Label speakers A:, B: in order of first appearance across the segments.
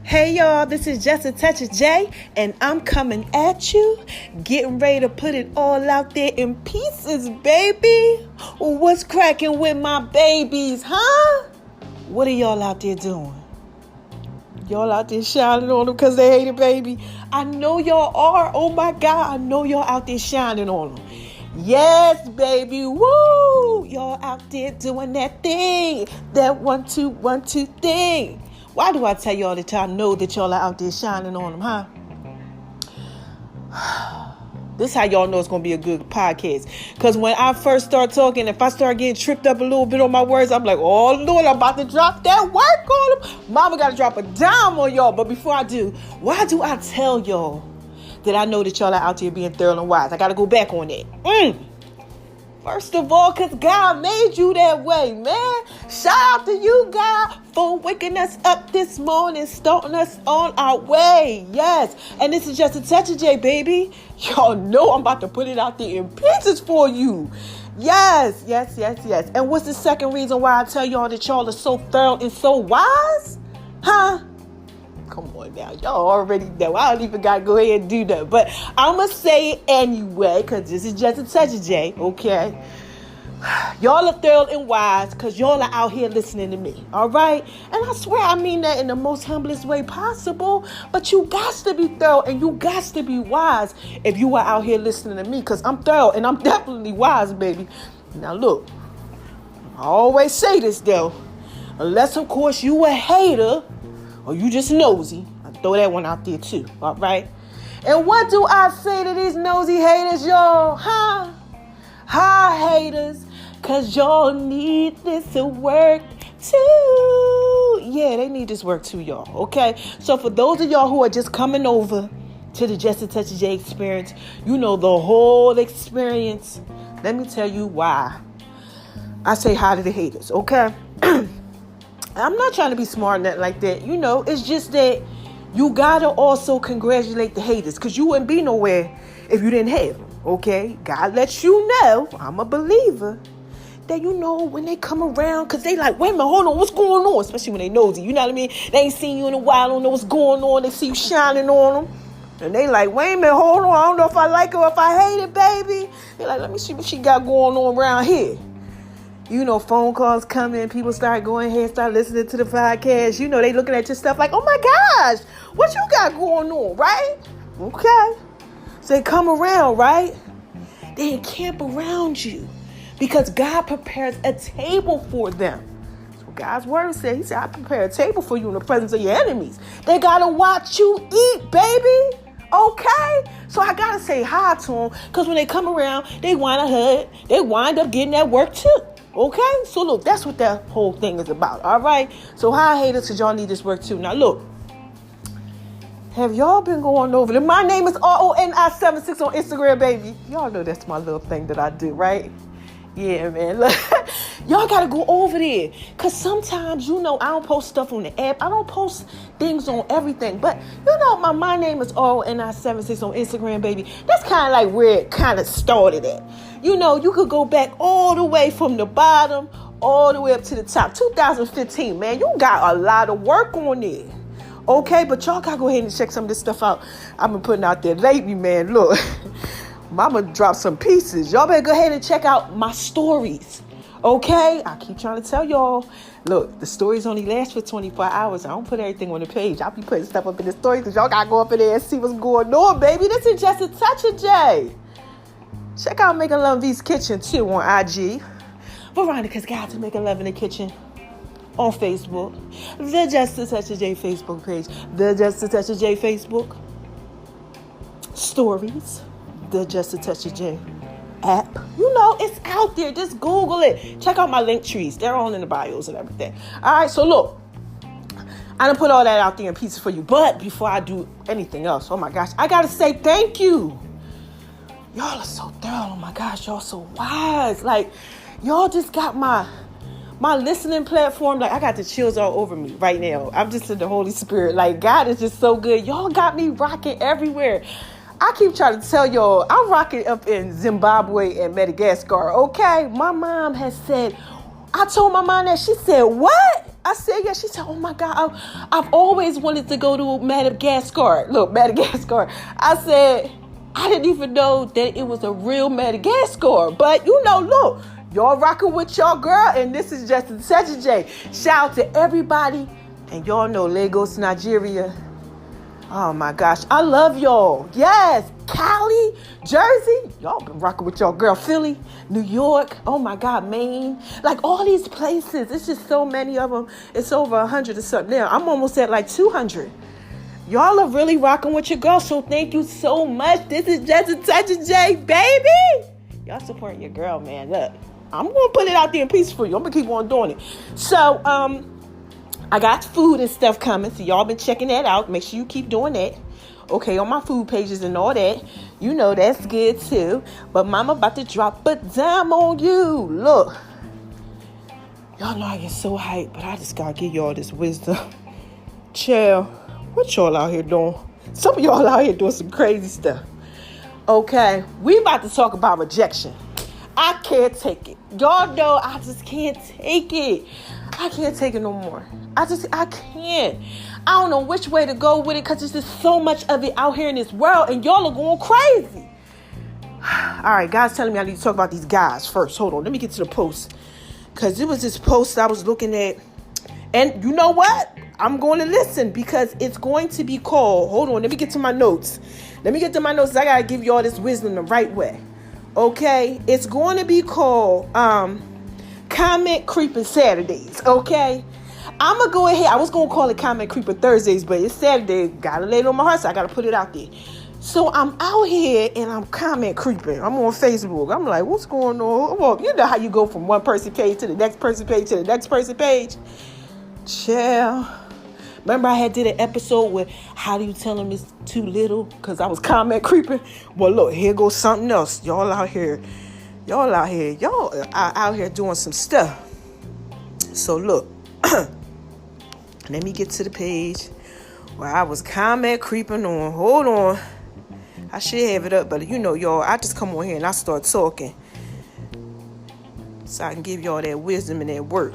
A: Hey y'all, this is Just a Touch of J, and I'm coming at you, getting ready to put it all out there in pieces, baby. What's cracking with my babies, huh? What are y'all out there doing? Y'all out there shining on them because they hate it, baby? I know y'all are. Oh my God, I know y'all out there shining on them. Yes, baby, woo! Y'all out there doing that thing, that 1 2 1 2 thing. Why do I tell y'all that y'all know that y'all are out there shining on them, huh? This is how y'all know it's going to be a good podcast. Because when I first start talking, if I start getting tripped up a little bit on my words, I'm like, oh, Lord, I'm about to drop that work on them. Mama got to drop a dime on y'all. But before I do, why do I tell y'all that I know that y'all are out there being thorough and wise? I got to go back on that. First of all, because God made you that way, man. Shout out to you, God, for waking us up this morning, starting us on our way. Yes. And this is Just a Touch of J, baby. Y'all know I'm about to put it out there in pieces for you. Yes. And what's the second reason why I tell y'all that y'all are so thorough and so wise? Huh? Come on now. Y'all already know. I don't even got to go ahead and do that. But I'm going to say it anyway because this is Just a Touch of J, okay? Y'all are thorough and wise because y'all are out here listening to me, all right? And I swear I mean that in the most humblest way possible. But you got to be thorough and you got to be wise if you are out here listening to me because I'm thorough and I'm definitely wise, baby. Now, look, I always say this, though. Unless, of course, you a hater or you just nosy. I throw that one out there too, all right? And what do I say to these nosy haters, y'all? Huh? Hi, haters, because y'all need this to work too. Yeah, they need this work too, y'all, okay? So for those of y'all who are just coming over to the Just a Touch of J experience, you know the whole experience. Let me tell you why I say hi to the haters, okay? I'm not trying to be smart or nothing like that. You know, it's just that you got to also congratulate the haters because you wouldn't be nowhere if you didn't have them, okay? God lets you know, I'm a believer, that you know when they come around because they like, wait a minute, hold on, what's going on? Especially when they nosy, you know what I mean? They ain't seen you in a while, don't know what's going on. They see you shining on them. And they like, wait a minute, hold on, I don't know if I like her or if I hate it, baby. They like, let me see what she got going on around here. You know, phone calls come in, people start going ahead, start listening to the podcast. You know, they looking at your stuff like, oh my gosh, what you got going on, right? Okay. So they come around, right? They encamp around you because God prepares a table for them. That's what God's word says. He said, I prepare a table for you in the presence of your enemies. They got to watch you eat, baby. Okay? So I got to say hi to them because when they come around, they wind up getting that work too. Okay, so look, that's what that whole thing is about, all right? So hi, haters, because y'all need this work too. Now, look, have y'all been going over there? My name is RONI76 on Instagram, baby. Y'all know that's my little thing that I do, right? Yeah, man. Look, y'all got to go over there because sometimes, you know, I don't post stuff on the app. I don't post things on everything. But, you know, my name is RONI76 on Instagram, baby. That's kind of like where it kind of started at. You know, you could go back all the way from the bottom, all the way up to the top. 2015, man, you got a lot of work on there. Okay, but y'all got to go ahead and check some of this stuff out I've been putting out there lately, man. Look, Mama dropped some pieces. Y'all better go ahead and check out my stories. Okay, I keep trying to tell y'all. Look, the stories only last for 24 hours. I don't put everything on the page. I'll be putting stuff up in the stories because y'all got to go up in there and see what's going on, baby. This is Just a Touch of J. Check out Making Love V's Kitchen, too, on IG. Veronica's Guide to Making Love in the Kitchen on Facebook. The Just a Touch of J Facebook page. The Just a Touch of J Facebook stories. The Just a Touch of J app. You know, it's out there. Just Google it. Check out my link trees. They're all in the bios and everything. All right, so look. I done put all that out there in pieces for you. But before I do anything else, oh my gosh, I got to say thank you. Y'all are so thorough. Oh my gosh, y'all so wise. Like, y'all just got my listening platform. Like, I got the chills all over me right now. I'm just in the Holy Spirit. Like, God is just so good. Y'all got me rocking everywhere. I keep trying to tell y'all, I'm rocking up in Zimbabwe and Madagascar, okay? My mom has said, I told my mom that. She said, what? I said, yeah. She said, oh my God, I've always wanted to go to Madagascar. Look, Madagascar. I said, I didn't even know that it was a real Madagascar. But, look, y'all rocking with y'all girl. And this is Justin J. Shout out to everybody. And y'all know Lagos, Nigeria. Oh my gosh, I love y'all. Yes, Cali, Jersey. Y'all been rocking with y'all girl. Philly, New York. Oh my God, Maine. Like all these places. It's just so many of them. It's over 100 or something now. I'm almost at like 200. Y'all are really rocking with your girl. So thank you so much. This is just a touch of J, baby. Y'all supporting your girl, man. Look, I'm going to put it out there in peace for you. I'm going to keep on doing it. So, I got food and stuff coming, so y'all been checking that out. Make sure you keep doing that. Okay, on my food pages and all that. That's good too. But mama about to drop a dime on you. Look. Y'all know I get so hyped, but I just gotta give y'all this wisdom. Chill. What y'all out here doing? Some of y'all out here doing some crazy stuff. Okay, we about to talk about rejection. I can't take it. Y'all know I just can't take it. I can't take it no more. I can't. I don't know which way to go with it because there's just so much of it out here in this world and y'all are going crazy. All right, guys telling me I need to talk about these guys first. Hold on, let me get to the post. Because it was this post I was looking at. And you know what? I'm going to listen because it's going to be called. Hold on, let me get to my notes. I got to give y'all this wisdom the right way. Okay? It's going to be called Comment Creeping Saturdays. Okay? I'm going to go ahead. I was going to call it Comment Creeping Thursdays, but it's Saturday. Got to lay it on my heart, so I got to put it out there. So I'm out here and I'm comment creeping. I'm on Facebook. I'm like, what's going on? Well, you know how you go from one person page to the next person page to the next person page. Chill. Remember I had did an episode with how do you tell them it's too little? Because I was comment creeping. Well, look, here goes something else. Y'all out here doing some stuff. So look, let me get to the page where I was comment creeping on. Hold on. I should have it up, but y'all, I just come on here and I start talking so I can give y'all that wisdom and that work.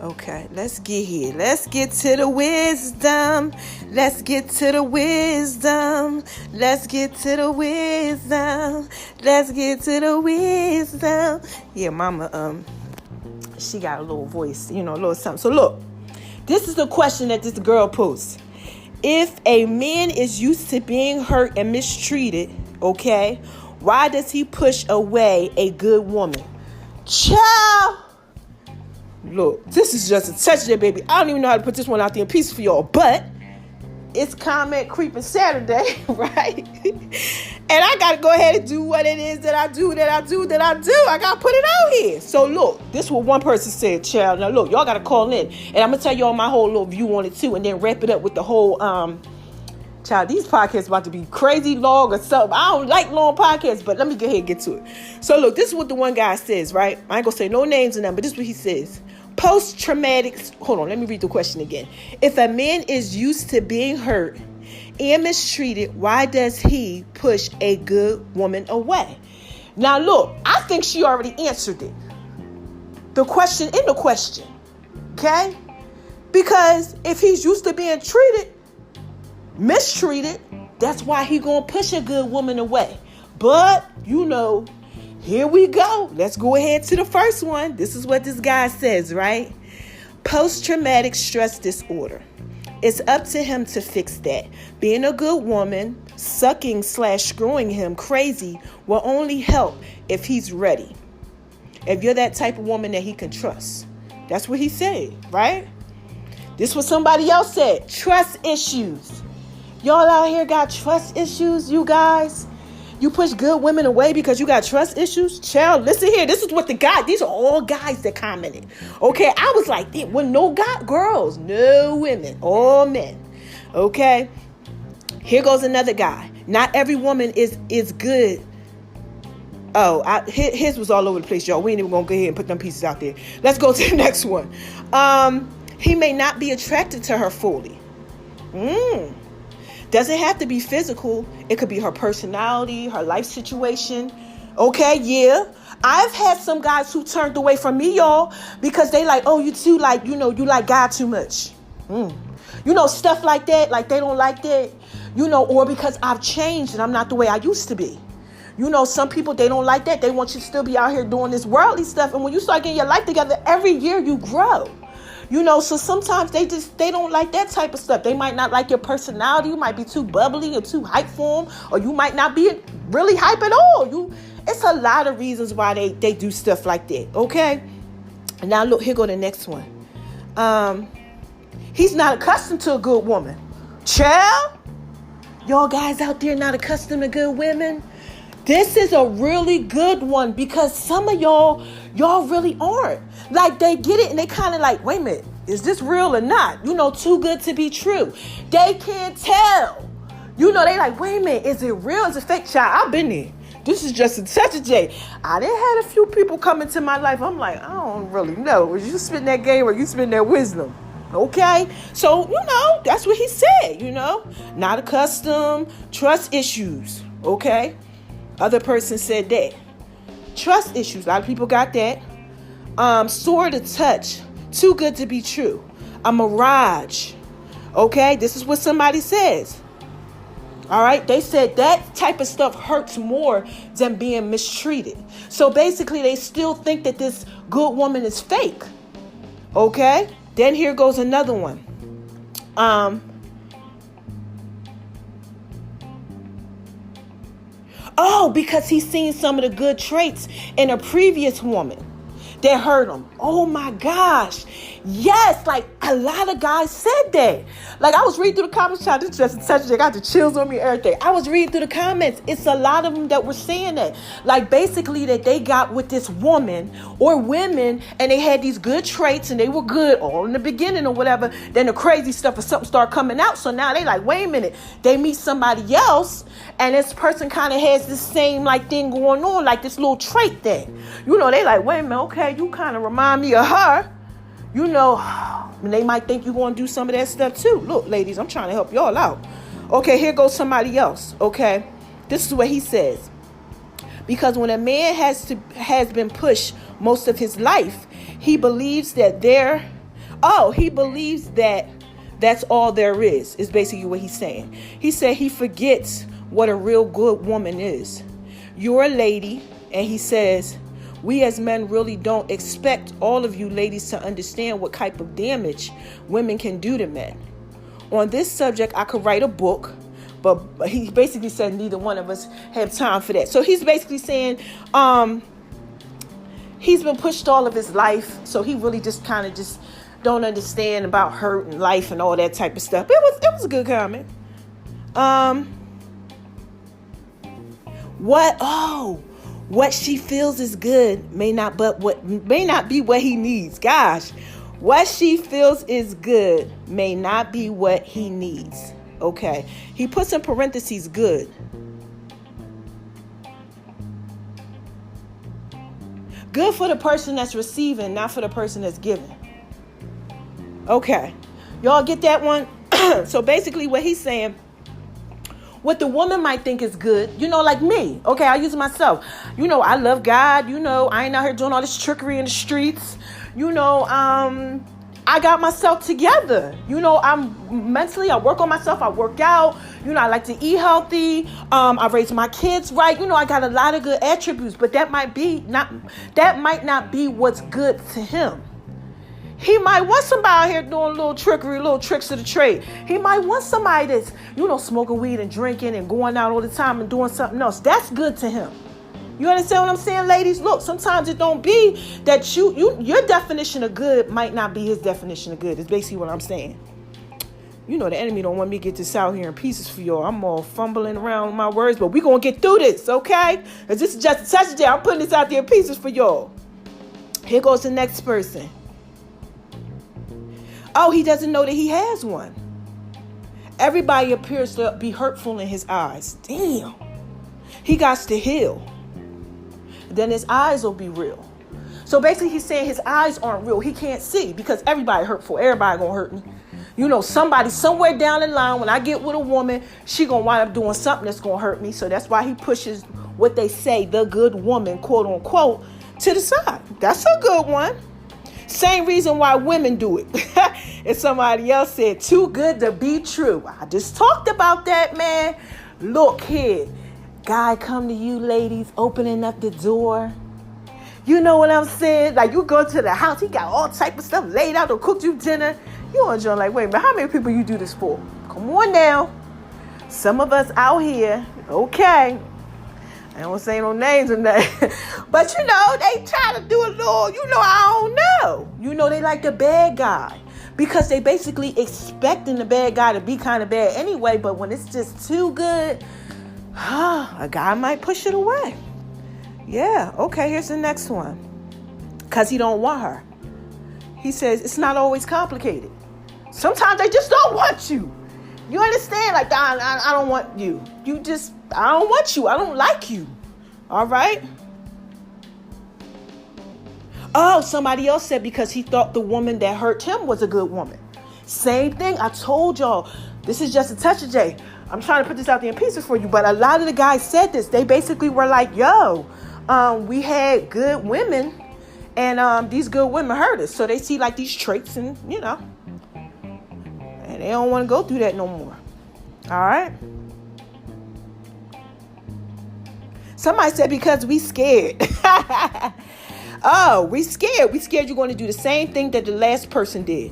A: Okay, let's get here. Let's get to the wisdom. Let's get to the wisdom. Let's get to the wisdom. Let's get to the wisdom. Yeah, mama, she got a little voice, a little something. So look, this is the question that this girl posts. If a man is used to being hurt and mistreated, okay, why does he push away a good woman? Child. Look, this is just a touch there, baby. I don't even know how to put this one out there in peace for y'all, but it's Comment Creeping Saturday, right? And I got to go ahead and do what it is that I do. I got to put it out here. So look, this is what one person said, child. Now look, y'all got to call in. And I'm going to tell y'all my whole little view on it too. And then wrap it up with the whole, child, these podcasts about to be crazy long or something. I don't like long podcasts, but let me go ahead and get to it. So look, this is what the one guy says, right? I ain't going to say no names in them, but this is what he says. Post-traumatic, hold on, let me read the question again. If a man is used to being hurt and mistreated, why does he push a good woman away? Now look, I think she already answered it. The question in the question, okay? Because if he's used to being mistreated, that's why he gonna push a good woman away. But, here we go. Let's go ahead to the first one. This is what this guy says, right? Post-traumatic stress disorder. It's up to him to fix that. Being a good woman, sucking/screwing him crazy will only help if he's ready. If you're that type of woman that he can trust. That's what he said, right? This is what somebody else said. Trust issues. Y'all out here got trust issues, you guys? You push good women away because you got trust issues? Child, listen here. This is what these are all guys that commented. Okay, I was like, well, no girls, no women, all men. Okay, here goes another guy. Not every woman is good. Oh, his was all over the place, y'all. We ain't even gonna go ahead and put them pieces out there. Let's go to the next one. He may not be attracted to her fully. Doesn't have to be physical. It could be her personality, her life situation. Okay, yeah. I've had some guys who turned away from me, y'all, because they like, oh, you too, like, you like God too much. Stuff like that, like they don't like that, or because I've changed and I'm not the way I used to be. Some people, they don't like that. They want you to still be out here doing this worldly stuff. And when you start getting your life together, every year you grow. So sometimes they don't like that type of stuff. They might not like your personality. You might be too bubbly or too hype for them, or you might not be really hype at all. It's a lot of reasons why they do stuff like that. Okay. Now look, here go the next one. He's not accustomed to a good woman. Child, y'all guys out there not accustomed to good women. This is a really good one, because some of y'all really aren't. Like, they get it and they kind of like, wait a minute, is this real or not? Too good to be true. They can't tell. They like, wait a minute, is it real? Is it fake? Child, I've been there. This is just such a day. I done had a few people come into my life. I'm like, I don't really know. Was you spitting that game or you spitting that wisdom? Okay. So, that's what he said, not accustomed, trust issues. Okay. Other person said that. Trust issues. A lot of people got that. Sore to touch. Too good to be true. A mirage. Okay. This is what somebody says. All right. They said that type of stuff hurts more than being mistreated. So basically they still think that this good woman is fake. Okay. Then here goes another one. Because he's seen some of the good traits in a previous woman that hurt him. Oh my gosh. Yes, like a lot of guys said that. Like, I was reading through the comments, child, this just such I got the chills on me and everything. I was reading through the comments. It's a lot of them that were saying that. Like, basically that they got with this woman or women and they had these good traits and they were good all in the beginning or whatever. Then the crazy stuff or something started coming out. So now they like, wait a minute. They meet somebody else and this person kind of has this same like thing going on, like this little trait thing. They like, wait a minute, okay, you kind of remind me of her. And they might think you're going to do some of that stuff too. Look, ladies, I'm trying to help y'all out. Okay, here goes somebody else. Okay, this is what he says. Because when a man has been pushed most of his life, he believes that that's all there is basically what he's saying. He said he forgets what a real good woman is. You're a lady, and he says, we as men really don't expect all of you ladies to understand what type of damage women can do to men. On this subject, I could write a book, but he basically said neither one of us have time for that. So he's basically saying he's been pushed all of his life, so he really just kind of just don't understand about hurt and life and all that type of stuff. It was a good comment. What she feels is good may not be what he needs. Gosh, what she feels is good may not be what he needs. Okay. He puts in parentheses good. Good for the person that's receiving, not for the person that's giving. Okay. Y'all get that one? So basically what he's saying, what the woman might think is good, like me. Okay, I use myself. I love God. I ain't out here doing all this trickery in the streets. I got myself together. I'm mentally, I work on myself. I work out. I like to eat healthy. I raise my kids right. I got a lot of good attributes, but that might not be what's good to him. He might want somebody out here doing a little trickery, little tricks of the trade. He might want somebody that's, smoking weed and drinking and going out all the time and doing something else. That's good to him. You understand what I'm saying, ladies? Look, sometimes it don't be that your definition of good might not be his definition of good. It's basically what I'm saying. The enemy don't want me to get this out here in pieces for y'all. I'm all fumbling around with my words, but we're going to get through this, okay? Because this is just such a day. I'm putting this out there in pieces for y'all. Here goes the next person. He doesn't know that he has one. Everybody appears to be hurtful in his eyes. Damn. He got to heal. Then his eyes will be real. So basically he's saying his eyes aren't real. He can't see because everybody hurtful. Everybody gonna hurt me. Somebody somewhere down the line, when I get with a woman, she gonna wind up doing something that's gonna hurt me. So that's why he pushes what they say, the good woman, quote unquote, to the side. That's a good one. Same reason why women do it. And somebody else said, too good to be true. I just talked about that, man. Look here. Guy come to you, ladies, opening up the door. You know what I'm saying? Like, you go to the house, he got all type of stuff laid out to cook you dinner. You on John like, wait a minute, how many people you do this for? Come on now. Some of us out here, okay. I don't say no names or nothing. But, you know, they try to do a little, I don't know. They like the bad guy. Because they basically expecting the bad guy to be kind of bad anyway. But when it's just too good, a guy might push it away. Yeah, okay, here's the next one. Because he don't want her. He says, it's not always complicated. Sometimes they just don't want you. You understand? Like, I don't want you. I don't want you. I don't like you. All right? Oh, somebody else said because he thought the woman that hurt him was a good woman. Same thing. I told y'all. This is just a touch of Jay. I'm trying to put this out there in pieces for you. But a lot of the guys said this. They basically were like, yo, we had good women. And these good women hurt us. So they see like these traits and, and they don't want to go through that no more. All right. Somebody said because we scared. Oh, we scared. We scared you're going to do the same thing that the last person did.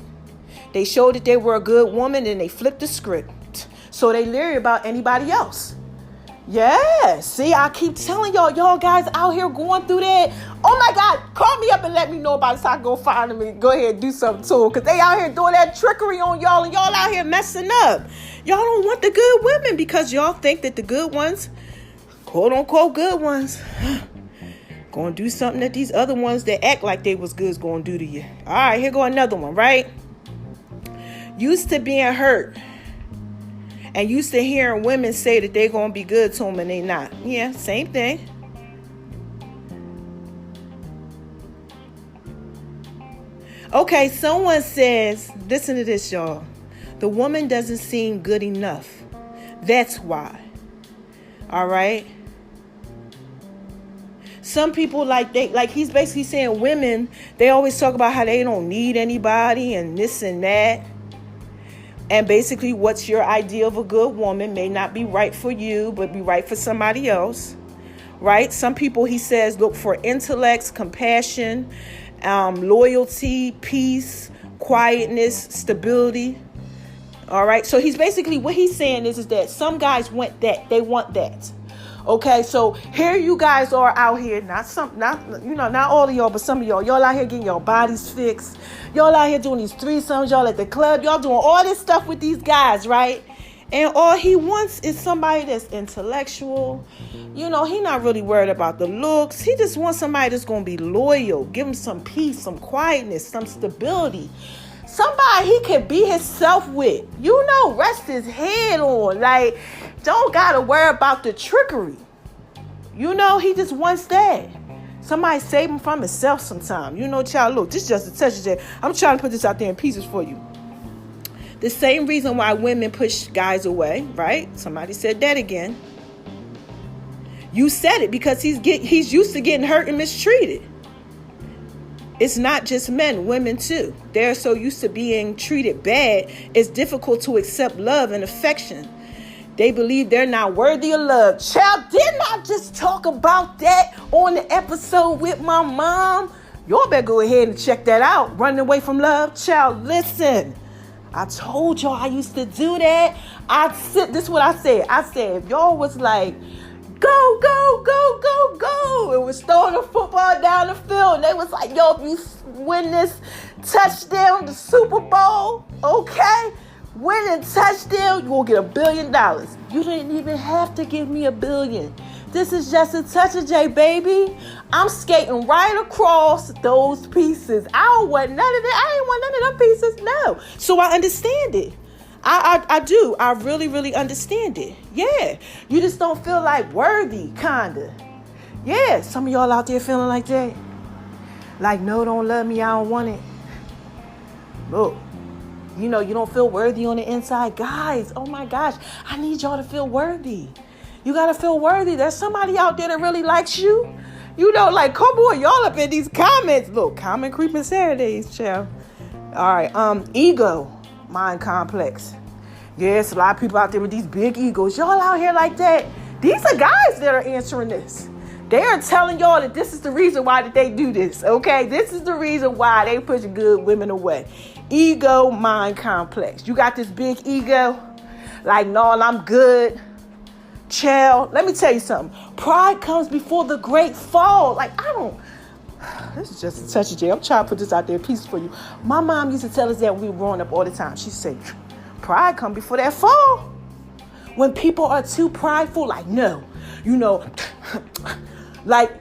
A: They showed that they were a good woman and they flipped the script. So they leery about anybody else. Yeah. See, I keep telling y'all guys out here going through that. Oh my God, call me up and let me know about it so I can go find them and go ahead and do something to them. Because they out here doing that trickery on y'all and y'all out here messing up. Y'all don't want the good women because y'all think that the good ones, quote unquote good ones, gonna do something that these other ones that act like they was good is gonna do to you. All right, here go another one, right? Used to being hurt and used to hearing women say that they gonna be good to them and they not. Yeah, same thing. Okay, someone says, listen to this, y'all. The woman doesn't seem good enough. That's why. All right. Some people he's basically saying women, they always talk about how they don't need anybody and this and that. And basically what's your idea of a good woman may not be right for you, but be right for somebody else. Right? Some people, he says, look for intellects, compassion, loyalty, peace, quietness, stability. All right. So he's basically, what he's saying is that some guys want that. They want that. Okay, so here you guys are out here, not all of y'all, but some of y'all out here getting your bodies fixed. Y'all out here doing these threesomes, y'all at the club, y'all doing all this stuff with these guys, right? And all he wants is somebody that's intellectual. He not really worried about the looks. He just wants somebody that's going to be loyal, give him some peace, some quietness, some stability. Somebody he can be himself with. Rest his head on. Like, don't got to worry about the trickery. He just wants that. Somebody save him from himself sometime. Child, look, this is just a touch of that. I'm trying to put this out there in pieces for you. The same reason why women push guys away, right? Somebody said that again. You said it because he's used to getting hurt and mistreated. It's not just men, women too. They're so used to being treated bad, it's difficult to accept love and affection. They believe they're not worthy of love. Child, didn't I just talk about that on the episode with my mom? Y'all better go ahead and check that out. Running away from love. Child, listen. I told y'all I used to do that. This is what I said. I said, if y'all was like, go, go, go, go, go. It was throwing the football down the field. And they was like, yo, if you win this touchdown, the Super Bowl, okay? Winning touchdown, you will get $1 billion. You didn't even have to give me $1 billion. This is just a touch of J, baby. I'm skating right across those pieces. I don't want none of that. I ain't want none of them pieces. No. So I understand it. I do. I really, really understand it. Yeah. You just don't feel like worthy, kinda. Yeah. Some of y'all out there feeling like that. Like, no, don't love me. I don't want it. Look. You don't feel worthy on the inside. Guys, oh my gosh. I need y'all to feel worthy. You got to feel worthy. There's somebody out there that really likes you. You know, like, come on, y'all up in these comments. Look, comment creeping Saturdays, child. All right, ego, mind complex. Yes, a lot of people out there with these big egos. Y'all out here like that. These are guys that are answering this. They are telling y'all that this is the reason why that they do this, okay? This is the reason why they push good women away. Ego, mind complex. You got this big ego? Like, no, I'm good. Child, let me tell you something. Pride comes before the great fall. Like, this is just a touch of Jay. I'm trying to put this out there, piece for you. My mom used to tell us that when we were growing up all the time. She said, pride comes before that fall. When people are too prideful, like, no, you know, like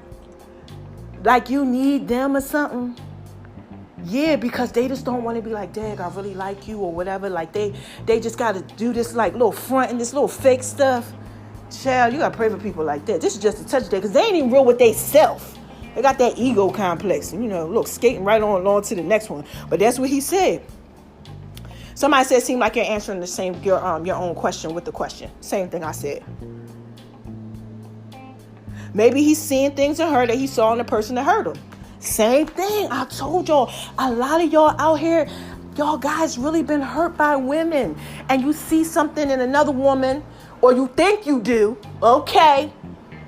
A: you need them or something. Yeah, because they just don't want to be like, dang, I really like you or whatever. Like, they just got to do this, like, little front and this little fake stuff. Child, you got to pray for people like that. This is just a touch of that because they ain't even real with they self. They got that ego complex. And, you know, look, skating right on to the next one. But that's what he said. Somebody said, seem like you're answering the same, your own question with the question. Same thing I said. Maybe he's seeing things in her that he saw in the person that hurt him. Same thing. I told y'all, a lot of y'all out here, y'all guys really been hurt by women. And you see something in another woman, or you think you do. Okay,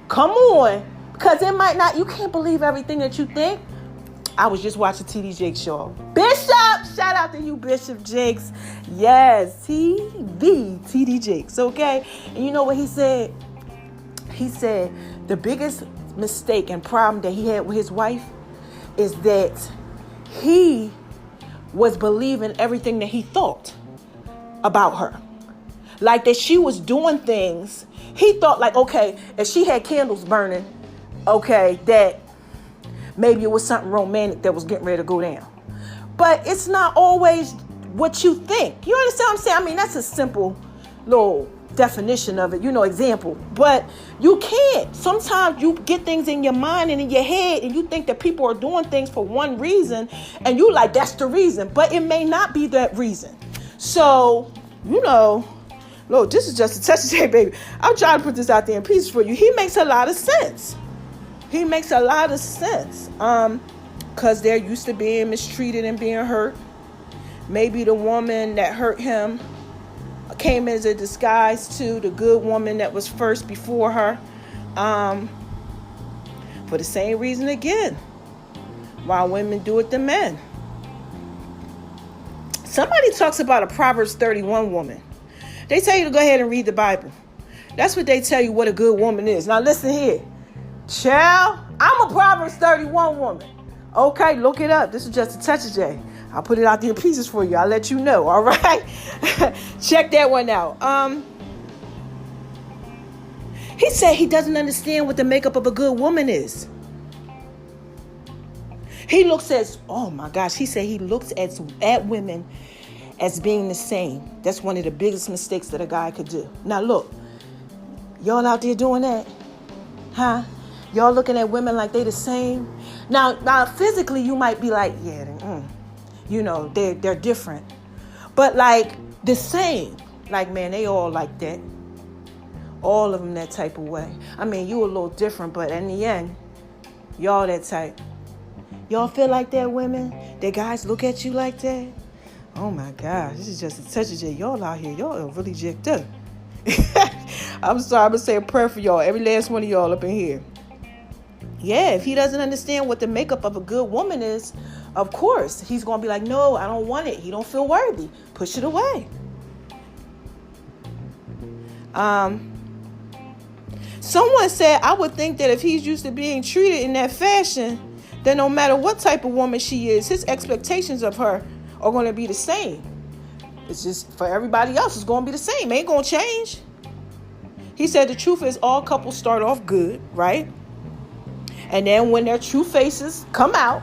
A: come on. Because it might not, you can't believe everything that you think. I was just watching TD Jakes, y'all. Bishop, shout out to you, Bishop Jakes. Yes, TD Jakes, okay? And you know what he said? He said the biggest mistake and problem that he had with his wife is that he was believing everything that he thought about her. Like that she was doing things. He thought like, okay, if she had candles burning, okay, that maybe it was something romantic that was getting ready to go down. But it's not always what you think. You understand what I'm saying? I mean, that's a simple little definition of it, example. But you can't. Sometimes you get things in your mind and in your head and you think that people are doing things for one reason and you like, that's the reason. But it may not be that reason. So, look, this is just a touch of day, baby. I'm trying to put this out there in pieces for you. He makes a lot of sense. Because they're used to being mistreated and being hurt. Maybe the woman that hurt him came as a disguise to the good woman that was first before her. For the same reason again, why women do it to men. Somebody talks about a Proverbs 31 woman. They tell you to go ahead and read the Bible. That's what they tell you what a good woman is. Now listen here. Child, I'm a Proverbs 31 woman. Okay, look it up. This is just a touch of J. I'll put it out there in pieces for you. I'll let you know. All right. Check that one out. He said he doesn't understand what the makeup of a good woman is. He looks at, oh my gosh, he said he looks at women as being the same. That's one of the biggest mistakes that a guy could do. Now look, y'all out there doing that? Huh? Y'all looking at women like they the same? Now physically you might be like, yeah, they're different. But like the same. Like, man, they all like that. All of them that type of way. I mean, you a little different, but in the end, y'all that type. Y'all feel like that, women? That guys look at you like that? Oh my gosh, this is just a touch of J. Y'all out here, y'all are really jacked up. I'm sorry, I'm going to say a prayer for y'all. Every last one of y'all up in here. Yeah, if he doesn't understand what the makeup of a good woman is, of course, he's going to be like, no, I don't want it. He don't feel worthy. Push it away. Someone said, I would think that if he's used to being treated in that fashion, then no matter what type of woman she is, his expectations of her are going to be the same. It's just for everybody else, it's going to be the same. Ain't going to change. He said the truth is all couples start off good, right? And then when their true faces come out,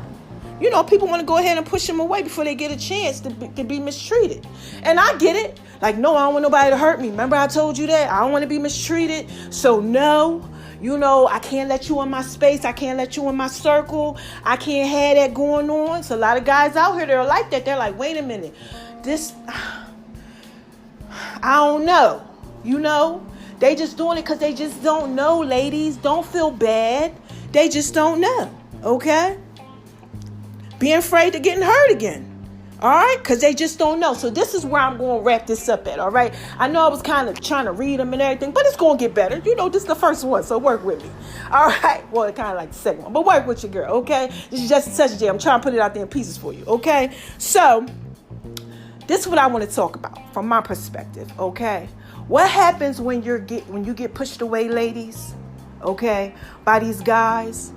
A: people want to go ahead and push them away before they get a chance to be mistreated. And I get it. Like, no, I don't want nobody to hurt me. Remember I told you that? I don't want to be mistreated. So no, I can't let you in my space. I can't let you in my circle. I can't have that going on. So a lot of guys out here that are like that. They're like, wait a minute. I don't know. They just doing it because they just don't know, ladies. Don't feel bad. They just don't know, okay? Being afraid of getting hurt again. All right, because they just don't know. So this is where I'm going to wrap this up at, all right? I know I was kind of trying to read them and everything, but it's going to get better. You know, this is the first one, so work with me. All right, well, it's kind of like the second one, but work with your girl, okay? This is just such a jam. I'm trying to put it out there in pieces for you, okay? So this is what I want to talk about from my perspective, okay? What happens when you get pushed away, ladies, okay, by these guys,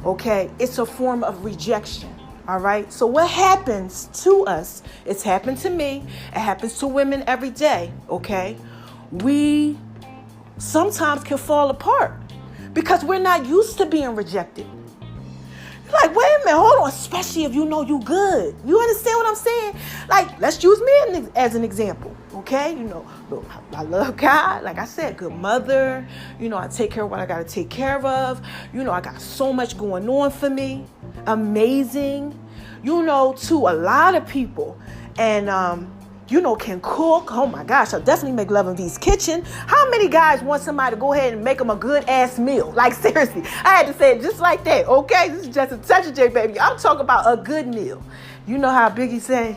A: okay? It's a form of rejection. All right. So what happens to us? It's happened to me. It happens to women every day. OK, we sometimes can fall apart because we're not used to being rejected. You're like, wait a minute, hold on. Especially if you know you good. You understand what I'm saying? Like, let's use me as an example. OK, you know, look, I love God. Like I said, good mother. You know, I take care of what I got to take care of. You know, I got so much going on for me. Amazing, you know, to a lot of people, and you know, can cook. Oh my gosh, I definitely make Love and V's kitchen. How many guys want somebody to go ahead and make them a good ass meal? Like seriously, I had to say it just like that. Okay, this is just a touch of J, baby. I'm talking about a good meal. You know how Biggie say?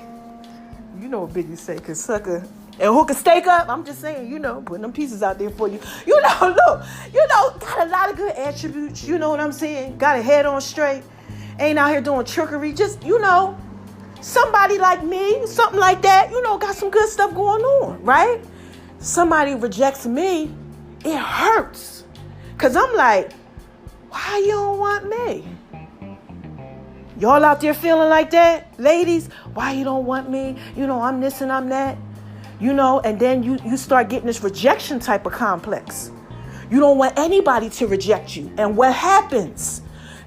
A: You know what Biggie say? Cause sucker and hook a steak up. I'm just saying, you know, putting them pieces out there for you. You know, look, you know, got a lot of good attributes. You know what I'm saying? Got a head on straight. Ain't out here doing trickery. Just, you know, somebody like me, something like that, you know, got some good stuff going on, right? Somebody rejects me, it hurts. Because I'm like, why you don't want me? Y'all out there feeling like that? Ladies, why you don't want me? You know, I'm this and I'm that. You know, and then you start getting this rejection type of complex. You don't want anybody to reject you. And what happens?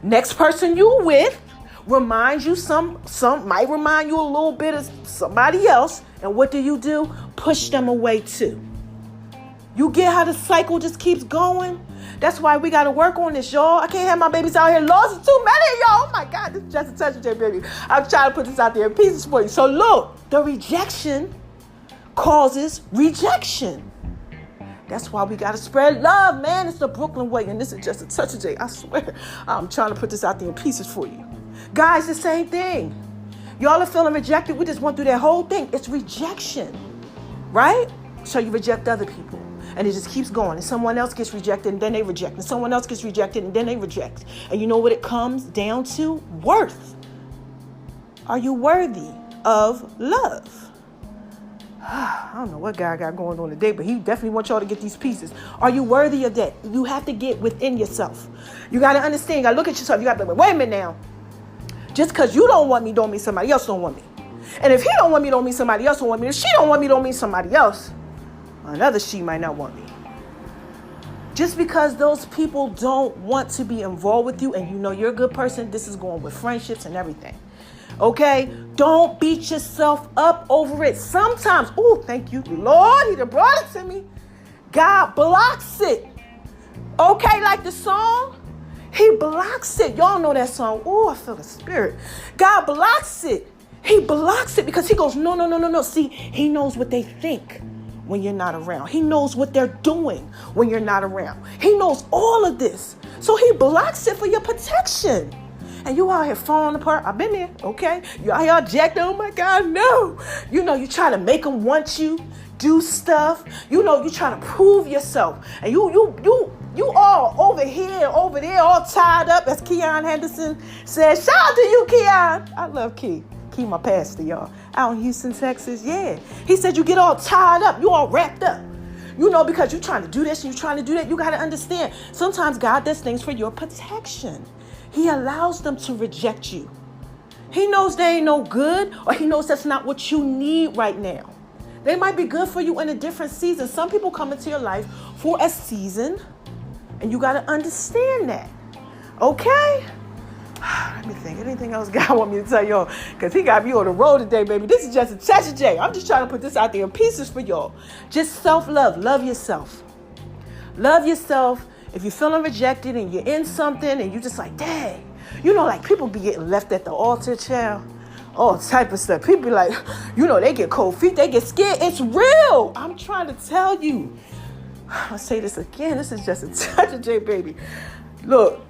A: Next person you with reminds you some might remind you a little bit of somebody else. And what do? Push them away too. You get how the cycle just keeps going? That's why we got to work on this, y'all. I can't have my babies out here lost. It's too many, y'all. Oh my God, this is just a touch of J, baby. I'm trying to put this out there in pieces for you. So look, the rejection causes rejection. That's why we got to spread love, man. It's the Brooklyn way. And this is just a touch of J. I swear. I'm trying to put this out there in pieces for you. Guys, the same thing. Y'all are feeling rejected. We just went through that whole thing. It's rejection, right? So you reject other people. And it just keeps going. And someone else gets rejected and then they reject. And someone else gets rejected and then they reject. And you know what it comes down to? Worth. Are you worthy of love? I don't know what guy got going on today, but he definitely wants y'all to get these pieces. Are you worthy of that? You have to get within yourself. You got to understand. You got to look at yourself. You got to be like, wait a minute now. Just because you don't want me don't mean somebody else don't want me. And if he don't want me don't mean somebody else don't want me. If she don't want me don't mean somebody else. Another she might not want me. Just because those people don't want to be involved with you and you know you're a good person, this is going with friendships and everything. Okay? Don't beat yourself up over it. Sometimes, oh, thank you, Lord, he done brought it to me. God blocks it. Okay, like the song? He blocks it. Y'all know that song. Oh, I feel the spirit. God blocks it. He blocks it because he goes, no. See, he knows what they think when you're not around. He knows what they're doing when you're not around. He knows all of this. So he blocks it for your protection. And you out here falling apart. I've been there, okay? You out here jacked, oh my God, no. You know, you try to make them want you, do stuff. You know, you try to prove yourself. And you all over here, over there, all tied up, as Keon Henderson said. Shout out to you, Keon. I love Key. Key, my pastor, y'all. Out in Houston, Texas, yeah. He said you get all tied up. You all wrapped up. You know, because you're trying to do this and you're trying to do that. You got to understand. Sometimes God does things for your protection. He allows them to reject you. He knows they ain't no good, or he knows that's not what you need right now. They might be good for you in a different season. Some people come into your life for a season, and you got to understand that. Okay? Let me think. Anything else God want me to tell y'all? Because he got me on the road today, baby. This is just a touch of J. I'm just trying to put this out there in pieces for y'all. Just self-love. Love yourself. Love yourself. If you're feeling rejected and you're in something and you're just like, dang. You know, like people be getting left at the altar, child. All type of stuff. People be like, you know, they get cold feet. They get scared. It's real. I'm trying to tell you. I'll say this again. This is just a touch of J, baby. Look,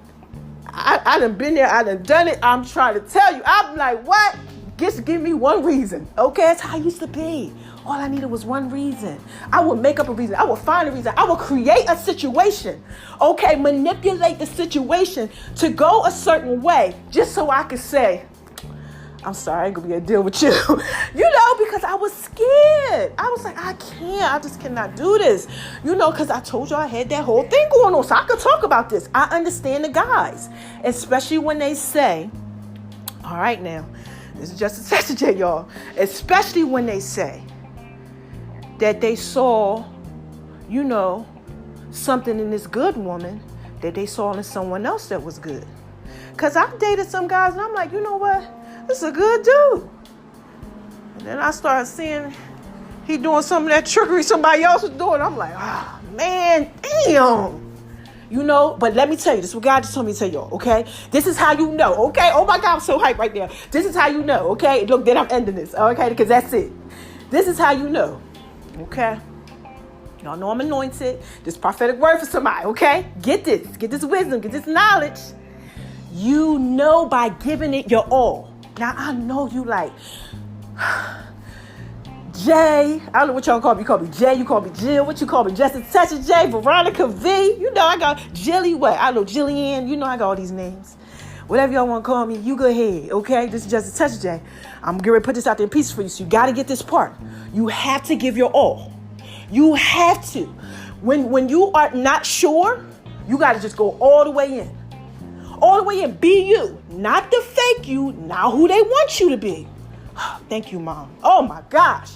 A: I done been there. I done done it. I'm trying to tell you. I'm like, what? Just give me one reason. Okay, that's how I used to be. All I needed was one reason. I would make up a reason. I would find a reason. I would create a situation. Okay, manipulate the situation to go a certain way just so I could say, I'm sorry, I ain't gonna be able to deal with you. Because I was scared. I was like, I just cannot do this. Because I told you I had that whole thing going on. So I could talk about this. I understand the guys, especially when they say, all right now, this is just a session, y'all. Especially when they say that they saw, something in this good woman that they saw in someone else that was good. Because I've dated some guys and I'm like, you know what? This is a good dude. And then I started seeing he doing some of that trickery somebody else was doing. I'm like, man, damn. But let me tell you, this is what God just told me to tell y'all, okay? This is how you know, okay? Oh my God, I'm so hyped right there. This is how you know, okay? Look, then I'm ending this, okay? Because that's it. This is how you know, okay? Y'all know I'm anointed. This prophetic word for somebody, okay? Get this wisdom, get this knowledge. You know by giving it your all. Now, I know you like, Jay, I don't know what y'all call me. You call me Jay, you call me Jill, what you call me? Just a touch of Jay, Veronica V. I got Jilly, what? I know Jillian, I got all these names. Whatever y'all want to call me, you go ahead, okay? This is just a touch of Jay. I'm going to put this out there in pieces for you, so you got to get this part. You have to give your all. You have to. When you are not sure, you got to just go all the way in. All the way in. Be you. Not the fake you. Not who they want you to be. Thank you, Mom. Oh, my gosh.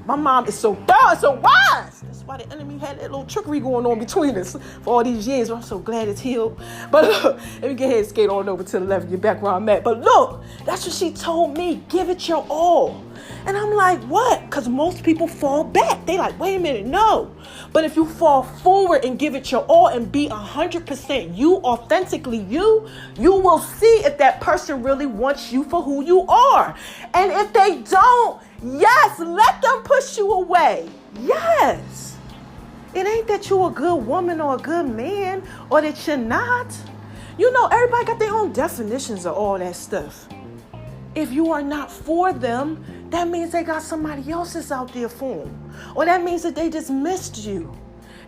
A: My mom is so thorough, so wise. That's why the enemy had that little trickery going on between us for all these years. I'm so glad it's healed. But look, let me get ahead and skate on over to the left and get back where I'm at. But look, that's what she told me. Give it your all. And I'm like, what? Because most people fall back. They like, wait a minute, no. But if you fall forward and give it your all and be 100% you, authentically you will see if that person really wants you for who you are. And if they don't, yes, let them push you away. Yes. It ain't that you're a good woman or a good man or that you're not. Everybody got their own definitions of all that stuff. If you are not for them, that means they got somebody else's out there for them. Or that means that they just missed you.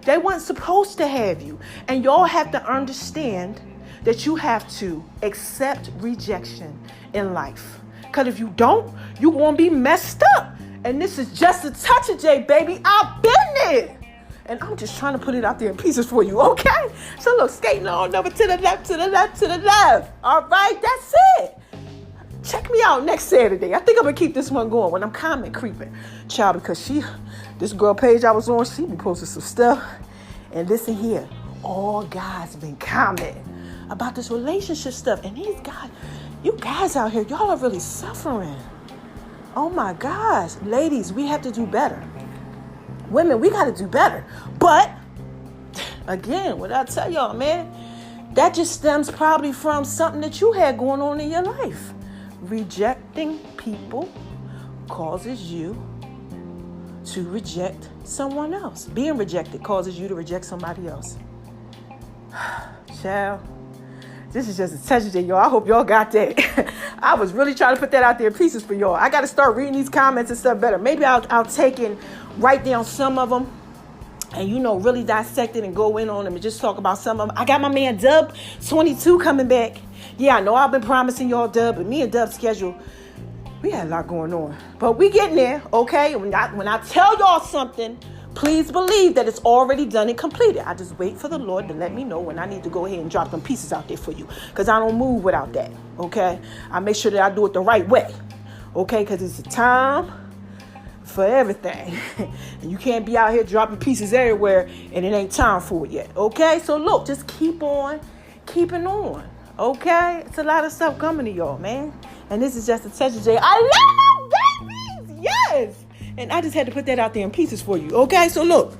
A: They weren't supposed to have you. And y'all have to understand that you have to accept rejection in life. Because if you don't, you're going to be messed up. And this is just a touch of J, baby. I've been there. And I'm just trying to put it out there in pieces for you, okay? So look, skating on over to the left, to the left, to the left. All right, that's it. Check me out next Saturday. I think I'm going to keep this one going when I'm comment creeping. Child, because this girl page I was on, she be posting some stuff. And listen here, all guys been commenting about this relationship stuff. And these guys, you guys out here, y'all are really suffering. Oh my gosh. Ladies, we have to do better. Women, we got to do better. But, again, what I tell y'all, man, that just stems probably from something that you had going on in your life. Rejecting people causes you to reject someone else. Being rejected causes you to reject somebody else. Child, this is just a touch of it, y'all. I hope y'all got that. I was really trying to put that out there in pieces for y'all. I got to start reading these comments and stuff better. Maybe I'll take and write down some of them and, really dissect it and go in on them and just talk about some of them. I got my man Dub 22 coming back. Yeah, I know I've been promising y'all Dub, but me and Dub's schedule, we had a lot going on. But we getting there, okay? When I tell y'all something, please believe that it's already done and completed. I just wait for the Lord to let me know when I need to go ahead and drop them pieces out there for you. Because I don't move without that, okay? I make sure that I do it the right way, okay? Because it's a time for everything. And you can't be out here dropping pieces everywhere and it ain't time for it yet, okay? So look, just keep on keeping on, okay? It's a lot of stuff coming to y'all, man. And this is just a touch of J. I love babies, yes! And I just had to put that out there in pieces for you, okay? So look,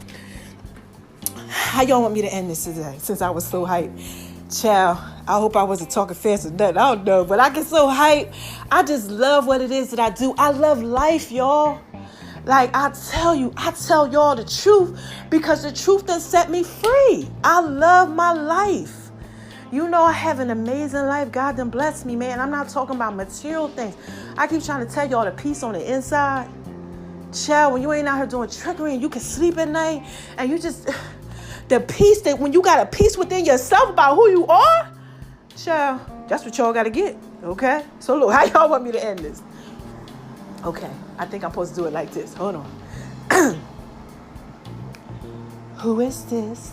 A: how y'all want me to end this today since I was so hyped? Child, I hope I wasn't talking fast or nothing. I don't know, but I get so hyped. I just love what it is that I do. I love life, y'all. Like, I tell y'all the truth because the truth done set me free. I love my life. You know, I have an amazing life. God done blessed me, man. I'm not talking about material things. I keep trying to tell y'all the peace on the inside. Child, when you ain't out here doing trickery and you can sleep at night and you just, the peace that when you got a peace within yourself about who you are, child, that's what y'all got to get, okay? So look, how y'all want me to end this? Okay, I think I'm supposed to do it like this. Hold on. Who is this?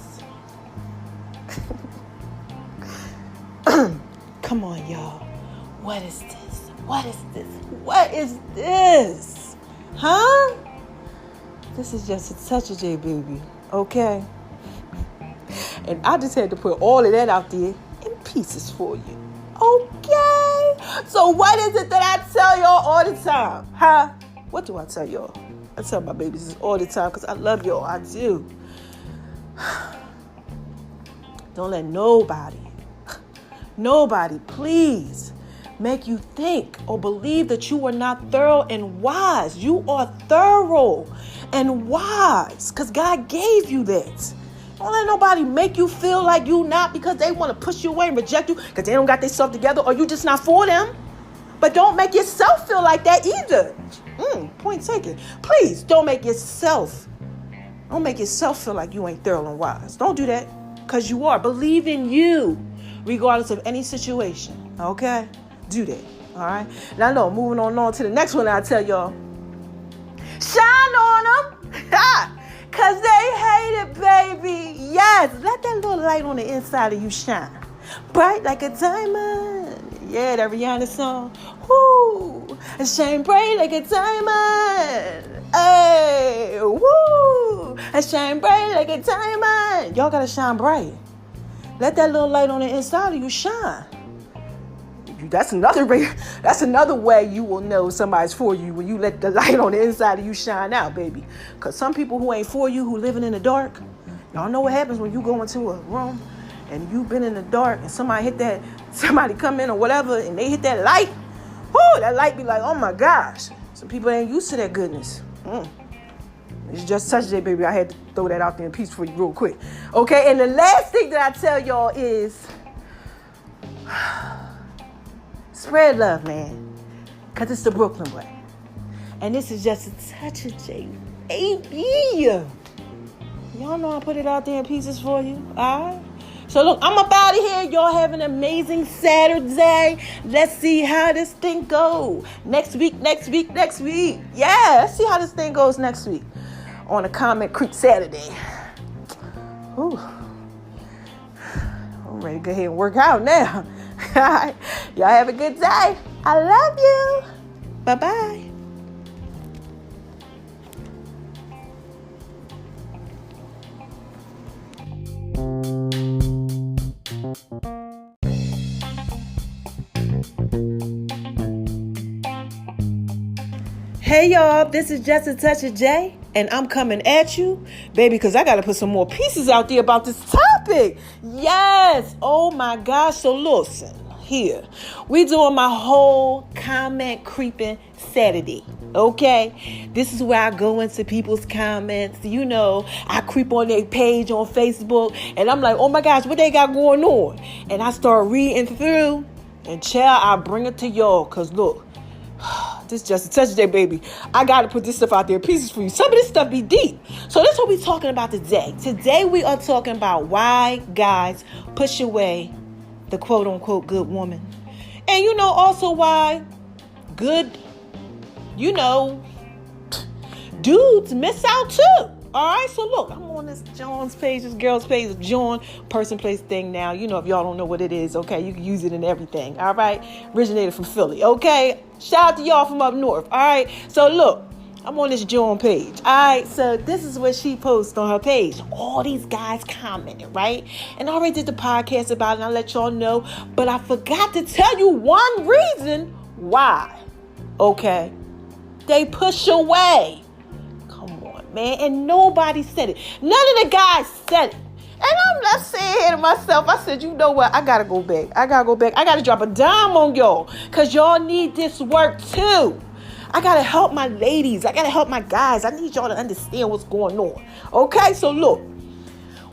A: Come on, y'all. What is this? What is this? What is this? Huh? This is just a touch of J, baby. Okay? And I just had to put all of that out there in pieces for you. Okay? So what is it that I tell y'all all the time? Huh? What do I tell y'all? I tell my babies this all the time because I love y'all. I do. Don't let nobody, please, make you think or believe that you are not thorough and wise. You are thorough and wise because God gave you that. Don't let nobody make you feel like you not because they want to push you away and reject you because they don't got themselves together or you just not for them. But don't make yourself feel like that either. Point taken. Please don't make yourself feel like you ain't thorough and wise. Don't do that because you are. Believe in you regardless of any situation. Okay? Do that. All right? Now, no, moving on to the next one I tell y'all. Shine on them. Because they hate it, baby. Yes. Let that little light on the inside of you shine. Bright like a diamond. Yeah, that Rihanna song. Woo. Shine bright like a diamond. Hey. Woo. Shine bright like a diamond. Y'all got to shine bright. Let that little light on the inside of you shine. That's another way you will know somebody's for you when you let the light on the inside of you shine out, baby. Because some people who ain't for you, who living in the dark, y'all know what happens when you go into a room and you've been in the dark and somebody come in or whatever and they hit that light. Whoo, that light be like, oh my gosh. Some people ain't used to that goodness. It's just such a day, baby. I had to throw that out there in peace for you real quick. Okay, and the last thing that I tell y'all is spread love, man. Because it's the Brooklyn way. And this is just a touch of J, baby. Y'all know I put it out there in pieces for you. All right? So look, I'm up out of here. Y'all have an amazing Saturday. Let's see how this thing goes. Next week. Yeah, let's see how this thing goes next week. On a Comment Creep Saturday. Ooh. I'm ready to go ahead and work out now. Y'all have a good day. I love you. Bye-bye. Hey y'all, this is just a touch of J, and I'm coming at you, baby, because I got to put some more pieces out there about this topic. Yes, oh my gosh. So listen, here, we doing my whole comment creeping Saturday, okay? This is where I go into people's comments. You know, I creep on their page on Facebook, and I'm like, oh my gosh, what they got going on? And I start reading through, and child, I bring it to y'all, because look, this is just a touch of day, baby. I got to put this stuff out there in pieces for you. Some of this stuff be deep. So that's what we're talking about today. Today we are talking about why guys push away the quote-unquote good woman. And you know also why good, dudes miss out too. All right, so look, I'm on this John's page, this girl's page, this John person place thing now. You know, if y'all don't know what it is, okay, you can use it in everything. All right, originated from Philly. Okay, shout out to y'all from up north. All right, so look, I'm on this John page. All right, so this is what she posts on her page. All these guys commented, right? And I already did the podcast about it, and I'll let y'all know. But I forgot to tell you one reason why. Okay, they push away. Man, and nobody said it. None of the guys said it. And I'm not saying here to myself, I said, you know what? I gotta go back. I gotta drop a dime on y'all. Because y'all need this work too. I got to help my ladies. I got to help my guys. I need y'all to understand what's going on. Okay, so look.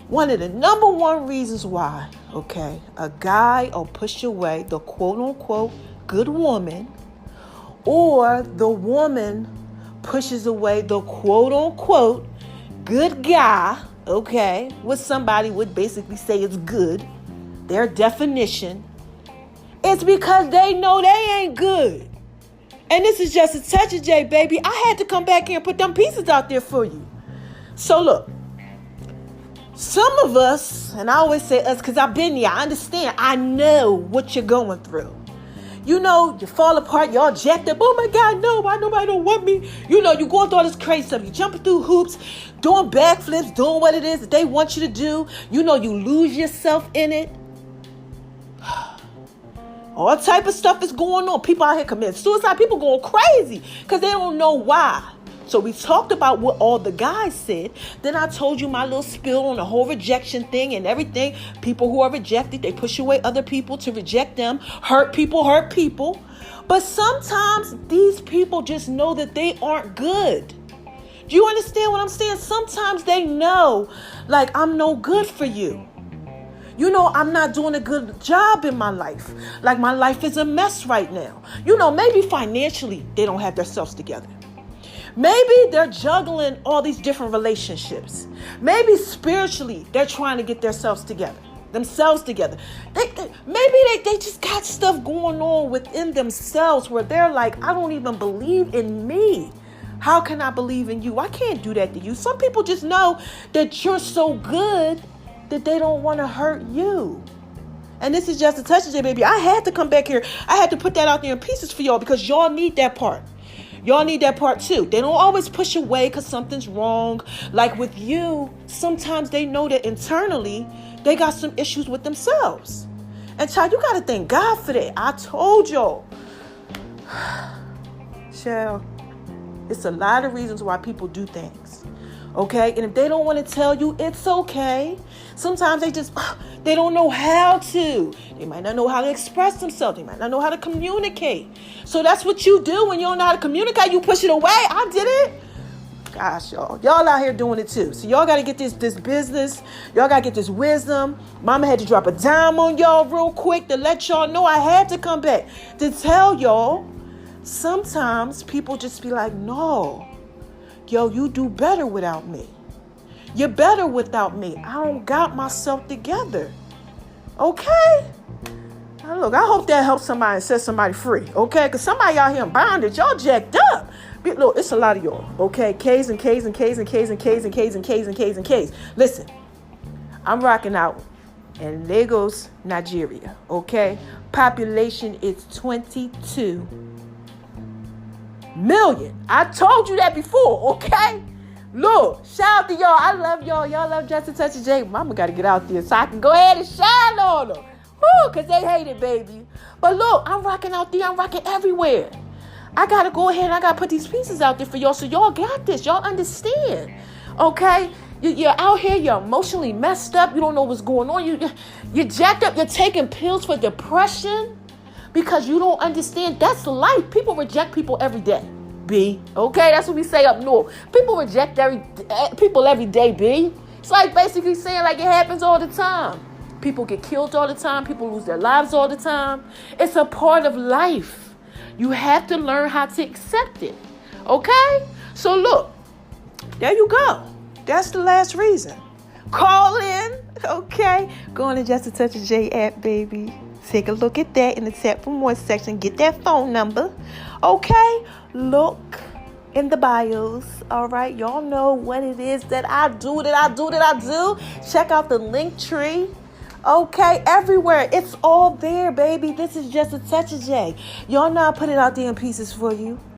A: One of the number one reasons why, okay, a guy will push away the quote-unquote good woman, or the woman pushes away the quote-unquote good guy, okay, what somebody would basically say is good, their definition, it's because they know they ain't good. And this is just a touch of J, baby. I had to come back here and put them pieces out there for you. So look. Some of us, and I always say us because I've been there, I understand, I know what you're going through. You know, you fall apart, you're all jacked up. Oh my God, no, why nobody don't want me? You know, you going through all this crazy stuff. You jumping through hoops, doing backflips, doing what it is that they want you to do. You know, you lose yourself in it. All type of stuff is going on. People out here committing suicide. People going crazy because they don't know why. So we talked about what all the guys said. Then I told you my little spill on the whole rejection thing and everything. People who are rejected, they push away other people to reject them. Hurt people. But sometimes these people just know that they aren't good. Do you understand what I'm saying? Sometimes they know, like, I'm no good for you. You know, I'm not doing a good job in my life. Like, my life is a mess right now. You know, maybe financially they don't have themselves together. Maybe they're juggling all these different relationships. Maybe spiritually they're trying to get themselves together. Maybe they just got stuff going on within themselves where they're like, I don't even believe in me. How can I believe in you? I can't do that to you. Some people just know that you're so good that they don't want to hurt you. And this is just a touch of it, baby. I had to come back here. I had to put that out there in pieces for y'all because y'all need that part. Y'all need that part too. They don't always push away because something's wrong. Like with you, sometimes they know that internally they got some issues with themselves. And child, you got to thank God for that. I told y'all. Child, it's a lot of reasons why people do things. Okay? And if they don't want to tell you, it's okay. Sometimes they don't know how to. They might not know how to express themselves. They might not know how to communicate. So that's what you do when you don't know how to communicate. You push it away. I did it. Gosh, y'all. Y'all out here doing it too. So y'all got to get this business. Y'all got to get this wisdom. Mama had to drop a dime on y'all real quick to let y'all know I had to come back to tell y'all. Sometimes people just be like, no. Yo, you do better without me. You're better without me. I don't got myself together. Okay? Now look, I hope that helps somebody and set somebody free. Okay? Because somebody out here in bondage, y'all jacked up. Look, it's a lot of y'all. Okay? K's and K's and K's and K's and K's and K's and K's and K's and K's. Listen, I'm rocking out in Lagos, Nigeria. Okay? Population is 22 million. I told you that before, okay? Look, shout out to y'all. I love y'all. Y'all love Just a Touch of J. Mama got to get out there so I can go ahead and shine on them. Woo, because they hate it, baby. But look, I'm rocking out there. I'm rocking everywhere. I got to go ahead and I got to put these pieces out there for y'all so y'all got this. Y'all understand, okay? You're out here. You're emotionally messed up. You don't know what's going on. You're jacked up. You're taking pills for depression. Because you don't understand, that's life. People reject people every day, B. Okay, that's what we say up north. People reject people every day, B. It's like basically saying like it happens all the time. People get killed all the time. People lose their lives all the time. It's a part of life. You have to learn how to accept it. Okay? So look, there you go. That's the last reason. Call in, okay? Go on to Just a Touch of J app, baby. Take a look at that in the Tap for More section. Get that phone number. Okay? Look in the bios. All right? Y'all know what it is that I do. Check out the link tree. Okay? Everywhere. It's all there, baby. This is Just a Touch of J. Y'all know I put it out there in pieces for you.